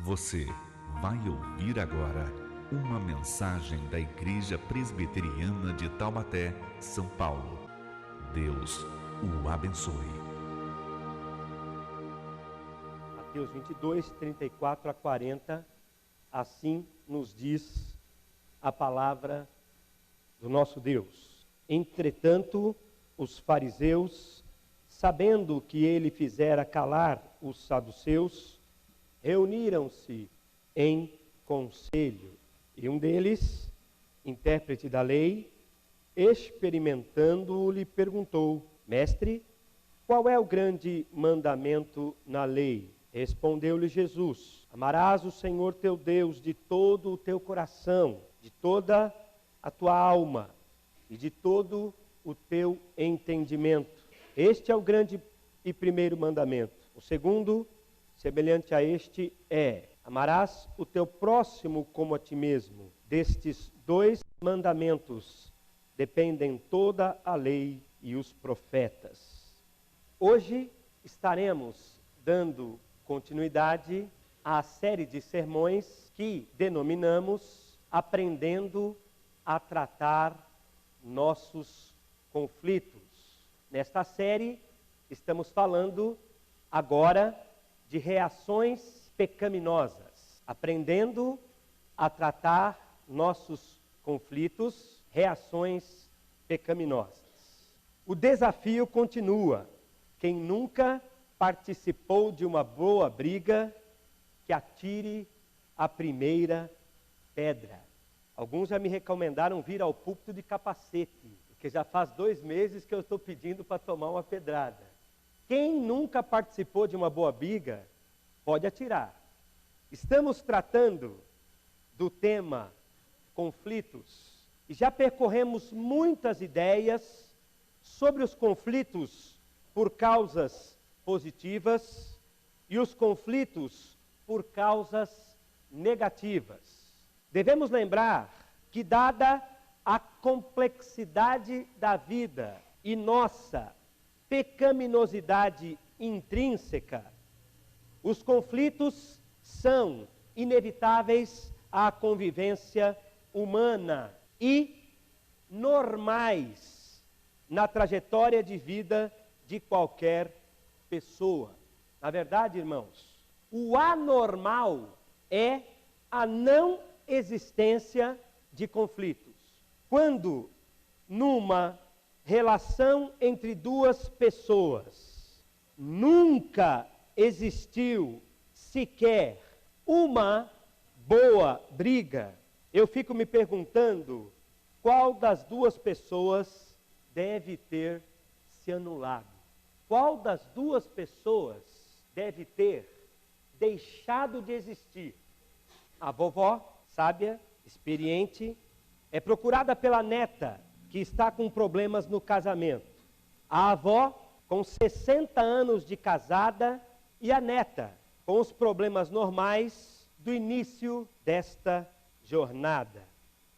Você vai ouvir agora uma mensagem da Igreja Presbiteriana de Taubaté, São Paulo. Deus o abençoe. Mateus 22, 34 a 40, assim nos diz a palavra do nosso Deus. Entretanto, os fariseus, sabendo que ele fizera calar os saduceus, reuniram-se em conselho. E um deles, intérprete da lei, experimentando-o, lhe perguntou: Mestre, qual é o grande mandamento na lei? Respondeu-lhe Jesus: Amarás o Senhor teu Deus de todo o teu coração, de toda a tua alma e de todo o teu entendimento. Este é o grande e primeiro mandamento. O segundo, semelhante a este, é: amarás o teu próximo como a ti mesmo. Destes dois mandamentos dependem toda a lei e os profetas. Hoje estaremos dando continuidade à série de sermões que denominamos Aprendendo a Tratar Nossos Conflitos. Nesta série, estamos falando agora de reações pecaminosas, aprendendo a tratar nossos conflitos, reações pecaminosas. O desafio continua. Quem nunca participou de uma boa briga, que atire a primeira pedra. Alguns já me recomendaram vir ao púlpito de capacete, porque já faz 2 meses que eu estou pedindo para tomar uma pedrada. Quem nunca participou de uma boa briga, pode atirar. Estamos tratando do tema conflitos e já percorremos muitas ideias sobre os conflitos por causas positivas e os conflitos por causas negativas. Devemos lembrar que, dada a complexidade da vida e nossa pecaminosidade intrínseca, os conflitos são inevitáveis à convivência humana e normais na trajetória de vida de qualquer pessoa. Na verdade, irmãos, o anormal é a não existência de conflitos. Quando numa relação entre duas pessoas nunca existiu sequer uma boa briga, eu fico me perguntando qual das duas pessoas deve ter se anulado. Qual das duas pessoas deve ter deixado de existir? A vovó, sábia, experiente, é procurada pela neta, que está com problemas no casamento. A avó, com 60 anos de casada, e a neta, com os problemas normais do início desta jornada.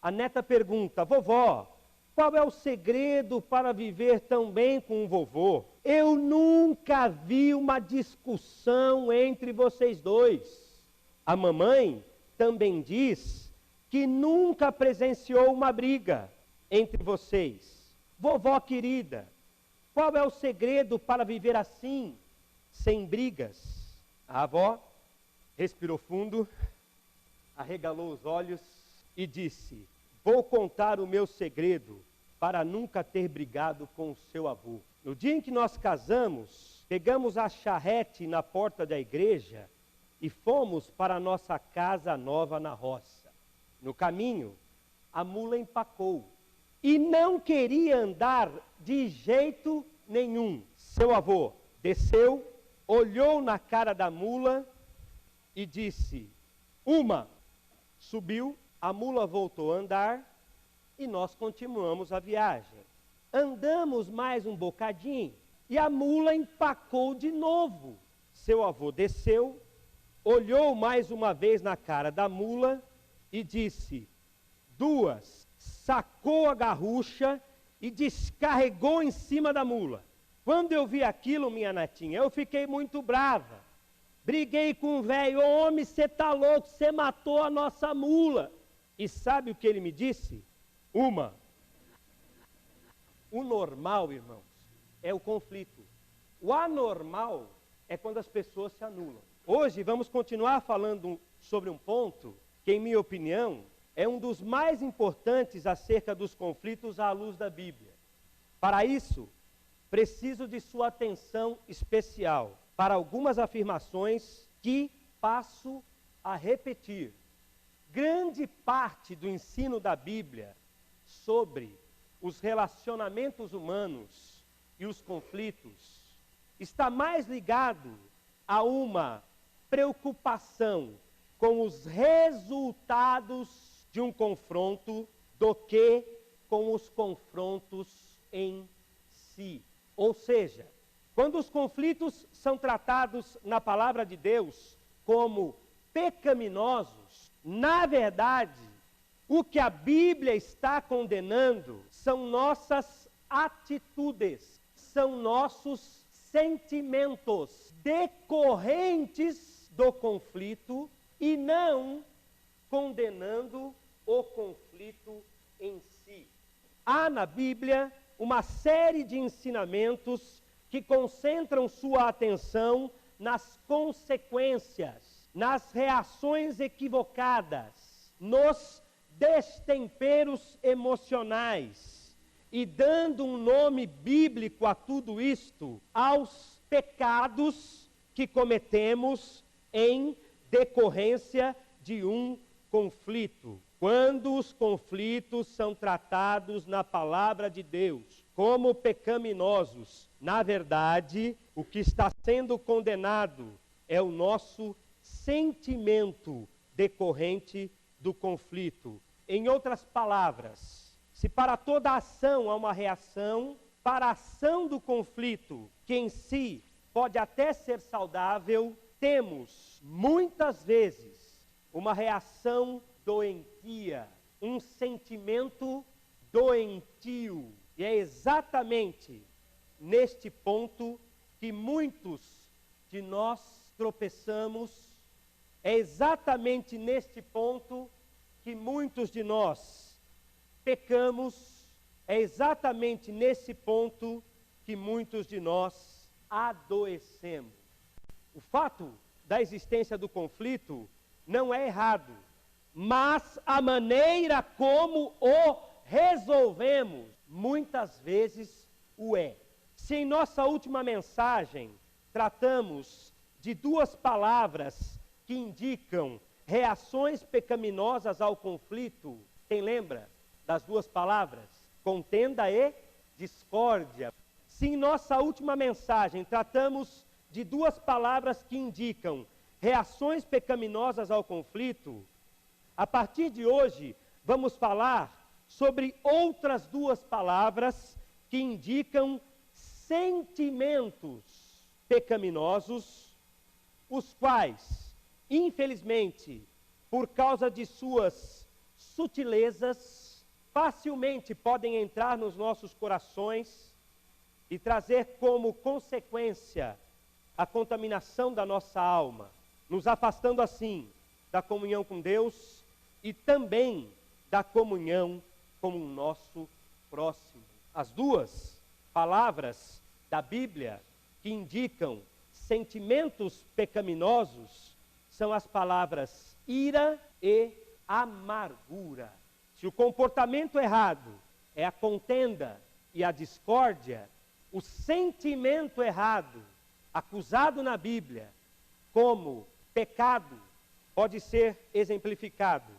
A neta pergunta: vovó, qual é o segredo para viver tão bem com o vovô? Eu nunca vi uma discussão entre vocês dois. A mamãe também diz que nunca presenciou uma briga entre vocês. Vovó querida, qual é o segredo para viver assim, sem brigas? A avó respirou fundo, arregalou os olhos e disse: vou contar o meu segredo para nunca ter brigado com o seu avô. No dia em que nós casamos, pegamos a charrete na porta da igreja e fomos para a nossa casa nova na roça. No caminho, a mula empacou e não queria andar de jeito nenhum. Seu avô desceu, olhou na cara da mula e disse: uma. Subiu, a mula voltou a andar e nós continuamos a viagem. Andamos mais um bocadinho e a mula empacou de novo. Seu avô desceu, olhou mais uma vez na cara da mula e disse: duas. Sacou a garrucha e descarregou em cima da mula. Quando eu vi aquilo, minha netinha, eu fiquei muito brava. briguei com um velho, homem, você tá louco, você matou a nossa mula. E sabe o que ele me disse? O normal, irmãos, é o conflito. O anormal é quando as pessoas se anulam. Hoje vamos continuar falando sobre um ponto que, em minha opinião, é um dos mais importantes acerca dos conflitos à luz da Bíblia. Para isso, preciso de sua atenção especial para algumas afirmações que passo a repetir. Grande parte do ensino da Bíblia sobre os relacionamentos humanos e os conflitos está mais ligado a uma preocupação com os resultados de um confronto do que com os confrontos em si. Ou seja, quando os conflitos são tratados na palavra de Deus como pecaminosos, na verdade, o que a Bíblia está condenando são nossas atitudes, são nossos sentimentos decorrentes do conflito e não condenando o conflito em si. Há na Bíblia uma série de ensinamentos que concentram sua atenção nas consequências, nas reações equivocadas, nos destemperos emocionais e dando um nome bíblico a tudo isto, aos pecados que cometemos em decorrência de um conflito. Quando os conflitos são tratados na palavra de Deus como pecaminosos, na verdade, o que está sendo condenado é o nosso sentimento decorrente do conflito. Em outras palavras, se para toda ação há uma reação, para a ação do conflito, que em si pode até ser saudável, temos muitas vezes uma reação doentia, um sentimento doentio. E é exatamente neste ponto que muitos de nós tropeçamos, é exatamente neste ponto que muitos de nós pecamos, é exatamente nesse ponto que muitos de nós adoecemos. O fato da existência do conflito não é errado, mas a maneira como o resolvemos muitas vezes o é. Se em nossa última mensagem tratamos de duas palavras que indicam reações pecaminosas ao conflito, quem lembra das duas palavras? Contenda e discórdia. Se em nossa última mensagem tratamos de duas palavras que indicam reações pecaminosas ao conflito, a partir de hoje vamos falar sobre outras duas palavras que indicam sentimentos pecaminosos, os quais, infelizmente, por causa de suas sutilezas, facilmente podem entrar nos nossos corações e trazer como consequência a contaminação da nossa alma, nos afastando assim da comunhão com Deus e também da comunhão com o nosso próximo. As duas palavras da Bíblia que indicam sentimentos pecaminosos são as palavras ira e amargura. Se o comportamento errado é a contenda e a discórdia, o sentimento errado, acusado na Bíblia como pecado, pode ser exemplificado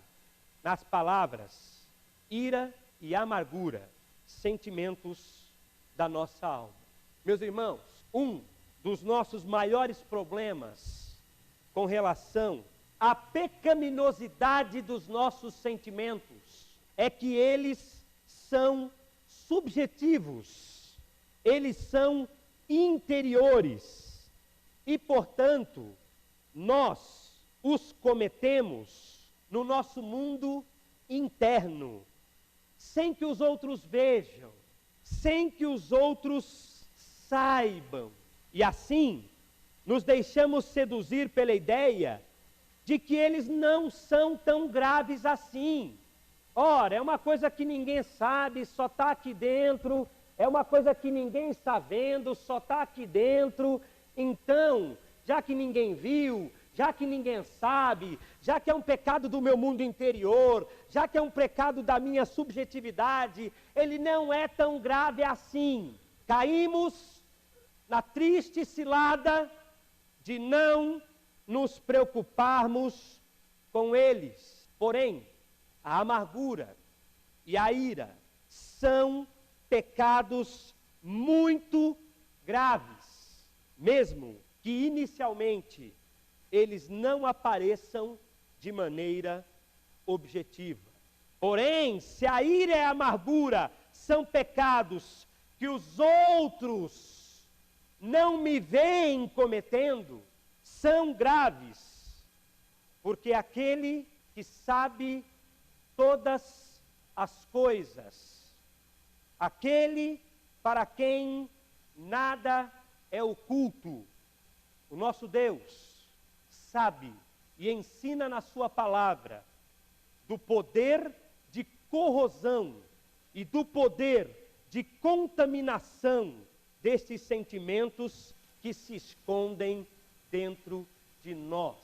nas palavras ira e amargura, sentimentos da nossa alma. Meus irmãos, um dos nossos maiores problemas com relação à pecaminosidade dos nossos sentimentos é que eles são subjetivos, eles são interiores e, portanto, nós os cometemos no nosso mundo interno, sem que os outros vejam, sem que os outros saibam. E assim, nos deixamos seduzir pela ideia de que eles não são tão graves assim. Ora, é uma coisa que ninguém sabe, só está aqui dentro, é uma coisa que ninguém está vendo, só está aqui dentro. Então, já que ninguém viu, já que ninguém sabe, já que é um pecado do meu mundo interior, já que é um pecado da minha subjetividade, ele não é tão grave assim. Caímos na triste cilada de não nos preocuparmos com eles. Porém, a amargura e a ira são pecados muito graves, mesmo que inicialmente eles não apareçam de maneira objetiva. Porém, se a ira e a amargura são pecados que os outros não me veem cometendo, são graves, porque aquele que sabe todas as coisas, aquele para quem nada é oculto, o nosso Deus sabe e ensina na sua palavra do poder de corrosão e do poder de contaminação destes sentimentos que se escondem dentro de nós.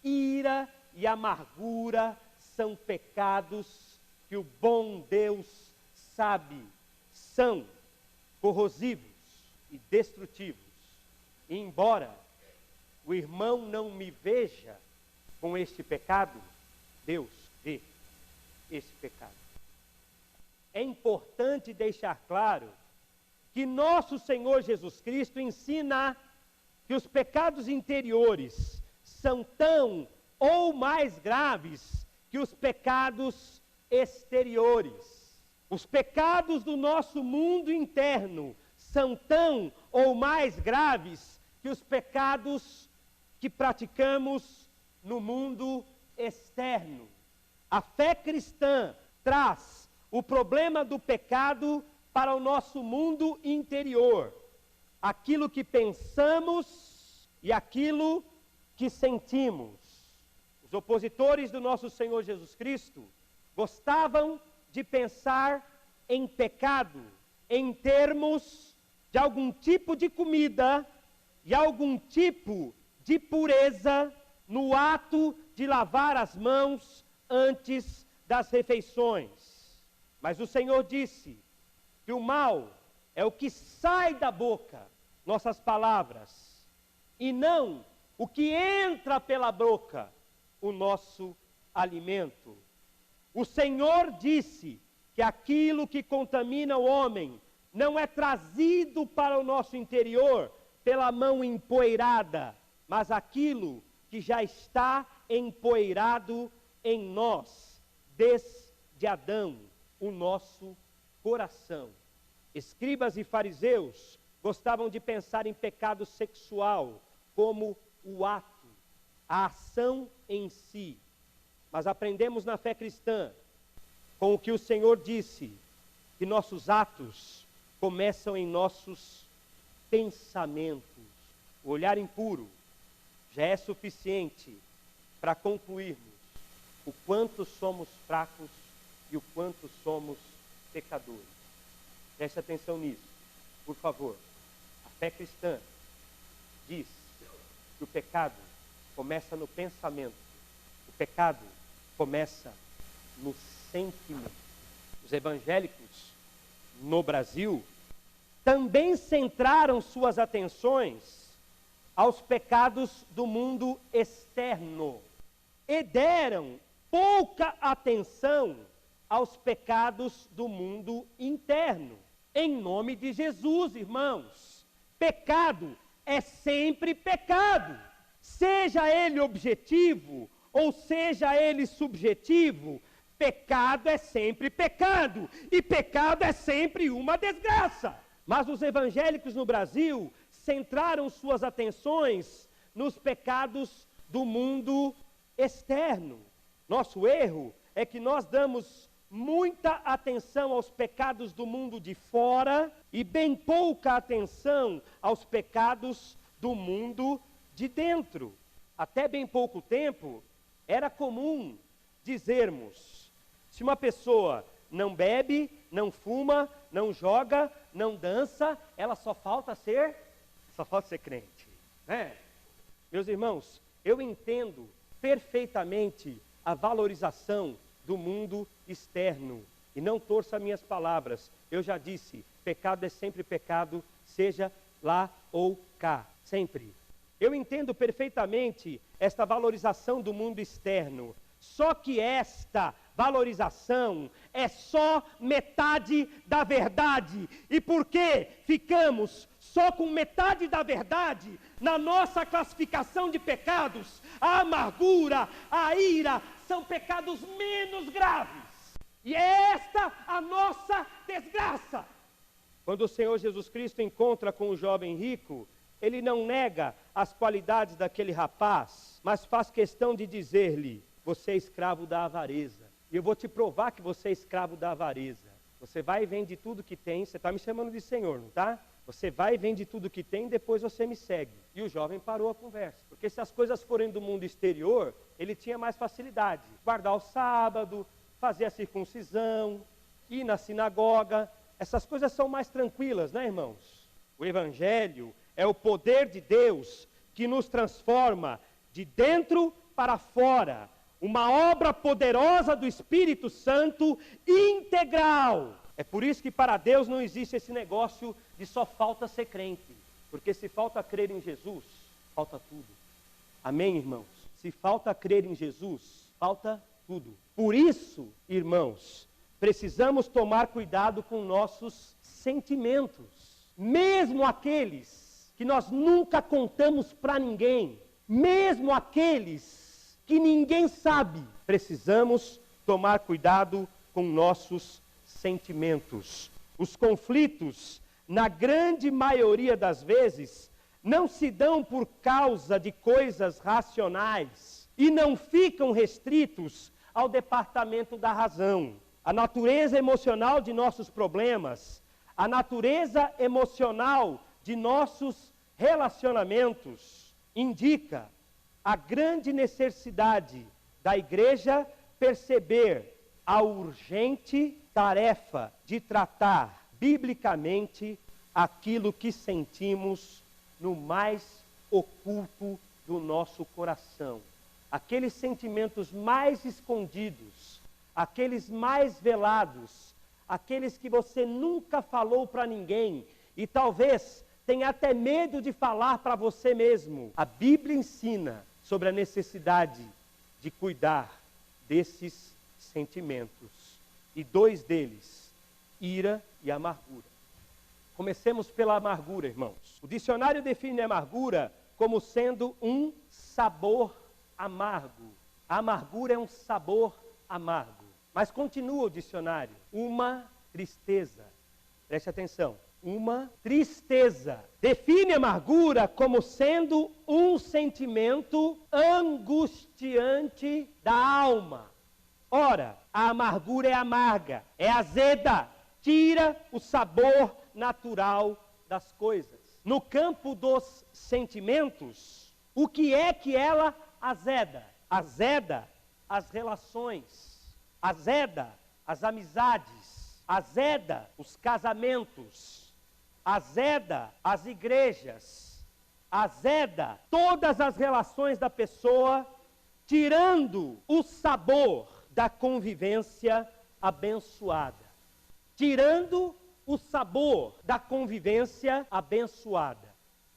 Ira e amargura são pecados que o bom Deus sabe, são corrosivos e destrutivos. E embora o irmão não me veja com este pecado, Deus vê este pecado. É importante deixar claro que nosso Senhor Jesus Cristo ensina que os pecados interiores são tão ou mais graves que os pecados exteriores. Os pecados do nosso mundo interno são tão ou mais graves que os pecados que praticamos no mundo externo. A fé cristã traz o problema do pecado para o nosso mundo interior. Aquilo que pensamos e aquilo que sentimos. Os opositores do nosso Senhor Jesus Cristo gostavam de pensar em pecado em termos de algum tipo de comida e algum tipo de pureza no ato de lavar as mãos antes das refeições. Mas o Senhor disse que o mal é o que sai da boca, nossas palavras, e não o que entra pela boca, o nosso alimento. O Senhor disse que aquilo que contamina o homem não é trazido para o nosso interior pela mão empoeirada, mas aquilo que já está empoeirado em nós, desde Adão, o nosso coração. Escribas e fariseus gostavam de pensar em pecado sexual como o ato, a ação em si. Mas aprendemos na fé cristã, com o que o Senhor disse, que nossos atos começam em nossos pensamentos. O olhar impuro já é suficiente para concluirmos o quanto somos fracos e o quanto somos pecadores. Preste atenção nisso, por favor. A fé cristã diz que o pecado começa no pensamento, o pecado começa no sentimento. Os evangélicos no Brasil também centraram suas atenções aos pecados do mundo externo e deram pouca atenção aos pecados do mundo interno. Em nome de Jesus, irmãos, pecado é sempre pecado, seja ele objetivo ou seja ele subjetivo. Pecado é sempre pecado, e pecado é sempre uma desgraça. Mas os evangélicos no Brasil centraram suas atenções nos pecados do mundo externo. Nosso erro é que nós damos muita atenção aos pecados do mundo de fora e bem pouca atenção aos pecados do mundo de dentro. Até bem pouco tempo, era comum dizermos, se uma pessoa não bebe, não fuma, não joga, não dança, ela só falta ser crente. Meus irmãos, eu entendo perfeitamente a valorização do mundo externo. E não torça minhas palavras. Eu já disse, pecado é sempre pecado, seja lá ou cá, sempre. Eu entendo perfeitamente esta valorização do mundo externo. Só que esta valorização é só metade da verdade. E por que ficamos só com metade da verdade na nossa classificação de pecados? A amargura, a ira são pecados menos graves. E é esta a nossa desgraça. Quando o Senhor Jesus Cristo encontra com o jovem rico, ele não nega as qualidades daquele rapaz, mas faz questão de dizer-lhe: você é escravo da avareza. E eu vou te provar que você é escravo da avareza. Você vai e vende tudo que tem. Você está me chamando de Senhor, não está? Você vai e vende tudo que tem, depois você me segue. E o jovem parou a conversa. Porque se as coisas forem do mundo exterior, ele tinha mais facilidade. Guardar o sábado, fazer a circuncisão, ir na sinagoga. Essas coisas são mais tranquilas, né, irmãos? O Evangelho é o poder de Deus que nos transforma de dentro para fora. Uma obra poderosa do Espírito Santo integral. É por isso que para Deus não existe esse negócio de só falta ser crente. Porque se falta crer em Jesus, falta tudo. Amém, irmãos? Se falta crer em Jesus, falta tudo. Por isso, irmãos, precisamos tomar cuidado com nossos sentimentos. Mesmo aqueles que nós nunca contamos para ninguém. Mesmo aqueles que ninguém sabe. Precisamos tomar cuidado com nossos sentimentos. Os conflitos, na grande maioria das vezes, não se dão por causa de coisas racionais e não ficam restritos ao departamento da razão. A natureza emocional de nossos problemas, a natureza emocional de nossos relacionamentos indica a grande necessidade da igreja perceber a urgente tarefa de tratar biblicamente aquilo que sentimos no mais oculto do nosso coração. Aqueles sentimentos mais escondidos, aqueles mais velados, aqueles que você nunca falou para ninguém e talvez tenha até medo de falar para você mesmo. A Bíblia ensina sobre a necessidade de cuidar desses sentimentos. E dois deles, ira e amargura. Comecemos pela amargura, irmãos. O dicionário define a amargura como sendo um sabor amargo. A amargura é um sabor amargo. Mas continua o dicionário, uma tristeza. Preste atenção. Uma tristeza. Define a amargura como sendo um sentimento angustiante da alma. Ora, a amargura é amarga, é azeda, tira o sabor natural das coisas. No campo dos sentimentos, o que é que ela azeda? Azeda as relações, azeda as amizades, azeda os casamentos, azeda as igrejas, azeda todas as relações da pessoa, tirando o sabor da convivência abençoada. Tirando o sabor da convivência abençoada.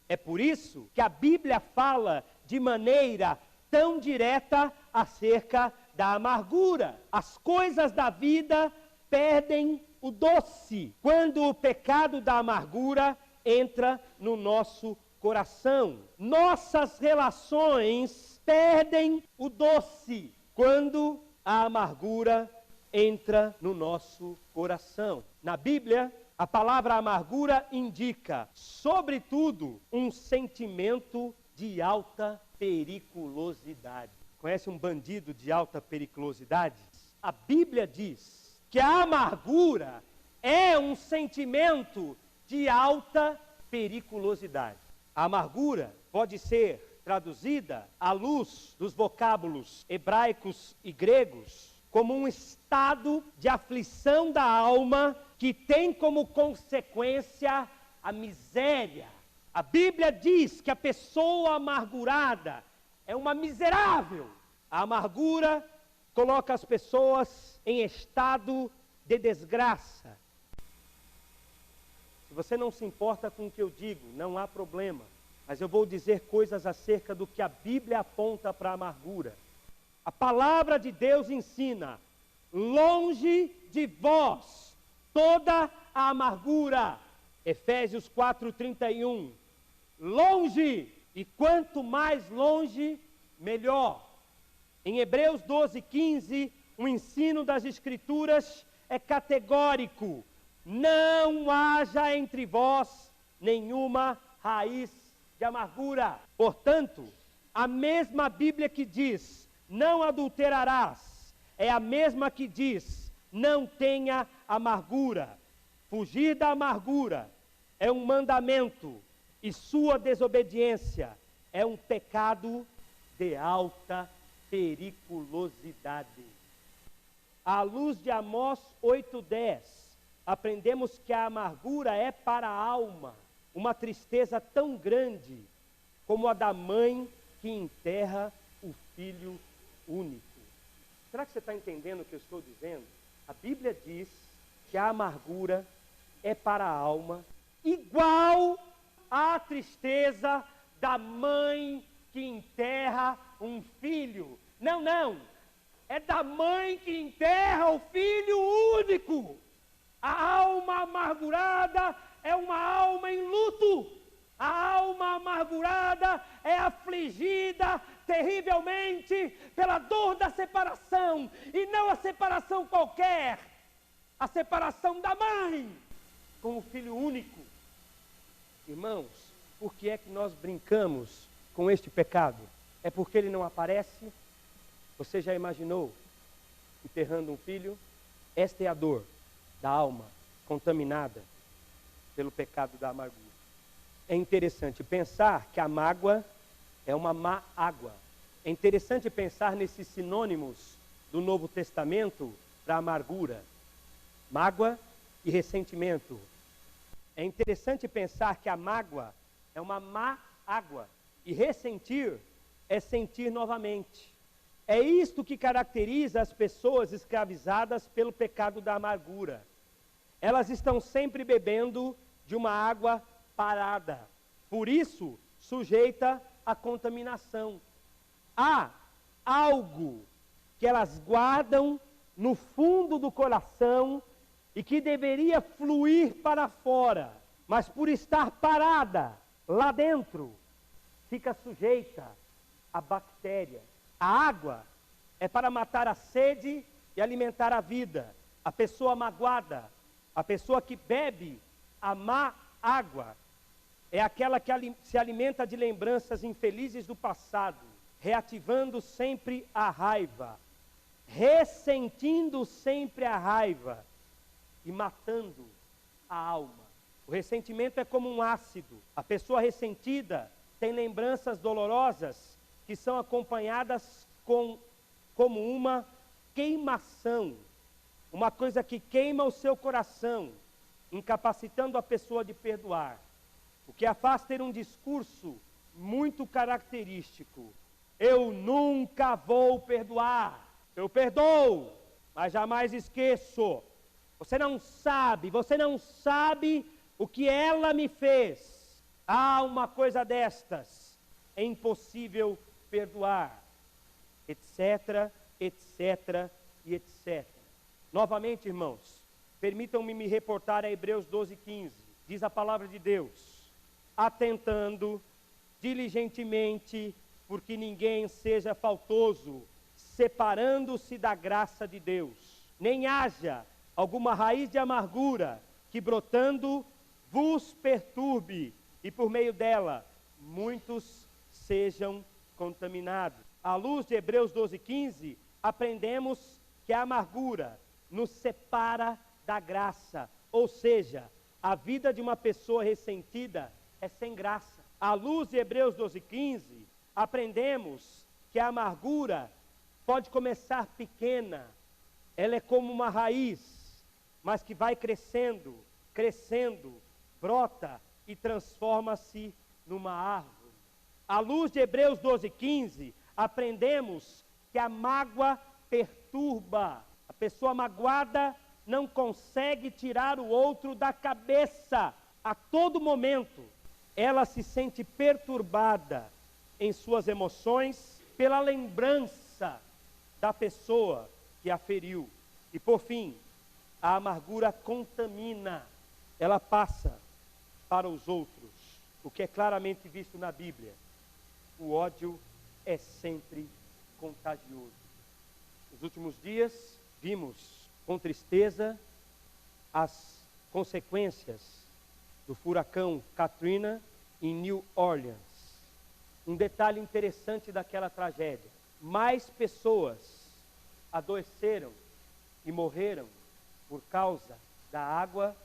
É por isso que a Bíblia fala de maneira tão direta acerca da amargura. As coisas da vida perdem o doce quando o pecado da amargura entra no nosso coração. Nossas relações perdem o doce quando a amargura entra no nosso coração. Na Bíblia, a palavra amargura indica, sobretudo, um sentimento de alta periculosidade. Conhece um bandido de alta periculosidade? A Bíblia diz que a amargura é um sentimento de alta periculosidade. A amargura pode ser traduzida à luz dos vocábulos hebraicos e gregos como um estado de aflição da alma que tem como consequência a miséria. A Bíblia diz que a pessoa amargurada é uma miserável. A amargura coloca as pessoas em estado de desgraça. Se você não se importa com o que eu digo, não há problema. Mas eu vou dizer coisas acerca do que a Bíblia aponta para a amargura. A palavra de Deus ensina: longe de vós toda a amargura. Efésios 4:31. Longe, e quanto mais longe, melhor. Em Hebreus 12:15, o ensino das Escrituras é categórico: não haja entre vós nenhuma raiz de amargura. Portanto, a mesma Bíblia que diz, não adulterarás, é a mesma que diz, não tenha amargura. Fugir da amargura é um mandamento, e sua desobediência é um pecado de alta periculosidade. À luz de Amós 8:10, aprendemos que a amargura é para a alma uma tristeza tão grande como a da mãe que enterra o filho único. Será que você está entendendo o que eu estou dizendo? A Bíblia diz que a amargura é para a alma igual à tristeza da mãe que enterra um filho. Não, é da mãe que enterra o filho único. A alma amargurada é uma alma em luto. A alma amargurada é afligida terrivelmente pela dor da separação. E não a separação qualquer, a separação da mãe com o filho único. Irmãos, por que é que nós brincamos com este pecado? É porque ele não aparece? Você já imaginou enterrando um filho? Esta é a dor da alma contaminada pelo pecado da amargura. É interessante pensar que a mágoa é uma má água. É interessante pensar nesses sinônimos do Novo Testamento para amargura: mágoa e ressentimento. É interessante pensar que a mágoa é uma má água e ressentir é sentir novamente. É isto que caracteriza as pessoas escravizadas pelo pecado da amargura. Elas estão sempre bebendo de uma água parada, por isso sujeita à contaminação. Há algo que elas guardam no fundo do coração e que deveria fluir para fora, mas por estar parada lá dentro, fica sujeita a bactérias. A água é para matar a sede e alimentar a vida. A pessoa magoada, a pessoa que bebe a má água, é aquela que se alimenta de lembranças infelizes do passado, reativando sempre a raiva, ressentindo sempre a raiva e matando a alma. O ressentimento é como um ácido. A pessoa ressentida tem lembranças dolorosas que são acompanhadas como uma queimação, uma coisa que queima o seu coração, incapacitando a pessoa de perdoar. O que a faz ter um discurso muito característico: eu nunca vou perdoar. Eu perdoo, mas jamais esqueço. Você não sabe o que ela me fez. Há uma coisa destas, é impossível perdoar, etc, etc e etc. Novamente, irmãos, permitam-me me reportar a Hebreus 12:15. Diz a palavra de Deus: atentando diligentemente, porque ninguém seja faltoso, separando-se da graça de Deus, nem haja alguma raiz de amargura que brotando vos perturbe, e por meio dela muitos sejam contaminados. À luz de Hebreus 12:15, aprendemos que a amargura nos separa da graça, ou seja, a vida de uma pessoa ressentida é sem graça. À luz de Hebreus 12:15, aprendemos que a amargura pode começar pequena, ela é como uma raiz, mas que vai crescendo, crescendo, brota e transforma-se numa árvore. À luz de Hebreus 12:15, aprendemos que a mágoa perturba. A pessoa magoada não consegue tirar o outro da cabeça. A todo momento, ela se sente perturbada em suas emoções pela lembrança da pessoa que a feriu. E por fim, a amargura contamina, ela passa para os outros, o que é claramente visto na Bíblia. O ódio é sempre contagioso. Nos últimos dias, vimos com tristeza as consequências do furacão Katrina em New Orleans. Um detalhe interessante daquela tragédia: mais pessoas adoeceram e morreram por causa da água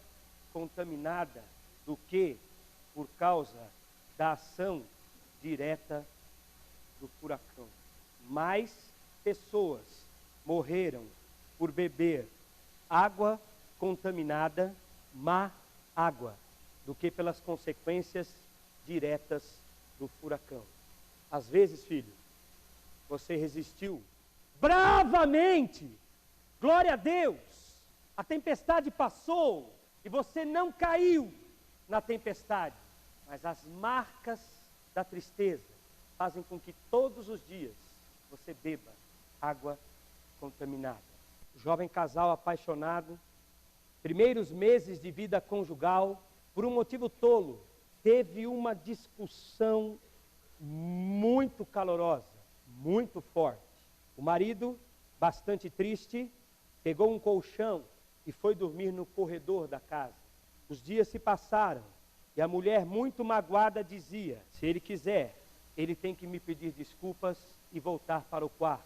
contaminada do que por causa da ação direta do furacão. Mais pessoas morreram por beber água contaminada, má água, do que pelas consequências diretas do furacão. Às vezes, filho, você resistiu bravamente, glória a Deus, a tempestade passou e você não caiu na tempestade, mas as marcas da tristeza fazem com que todos os dias você beba água contaminada. O jovem casal apaixonado, primeiros meses de vida conjugal, por um motivo tolo, teve uma discussão muito calorosa, muito forte. O marido, bastante triste, pegou um colchão e foi dormir no corredor da casa. Os dias se passaram e a mulher, muito magoada, dizia: se ele quiser, ele tem que me pedir desculpas e voltar para o quarto.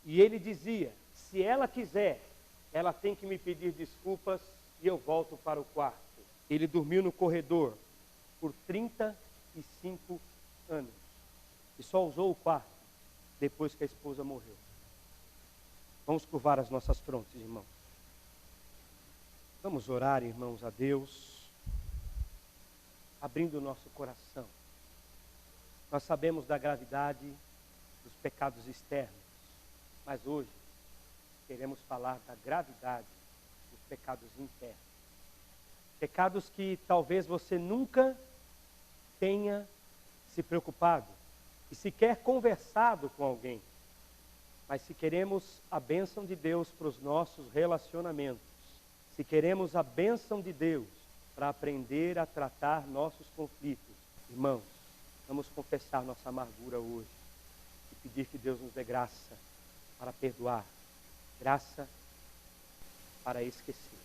E ele dizia: se ela quiser, ela tem que me pedir desculpas e eu volto para o quarto. Ele dormiu no corredor por 35 anos e só usou o quarto depois que a esposa morreu. Vamos curvar as nossas frontes, irmãos. Vamos orar, irmãos, a Deus, abrindo o nosso coração. Nós sabemos da gravidade dos pecados externos, mas hoje queremos falar da gravidade dos pecados internos. Pecados que talvez você nunca tenha se preocupado e sequer conversado com alguém. Mas se queremos a bênção de Deus para os nossos relacionamentos, se queremos a bênção de Deus para aprender a tratar nossos conflitos, irmãos, vamos confessar nossa amargura hoje e pedir que Deus nos dê graça para perdoar, graça para esquecer.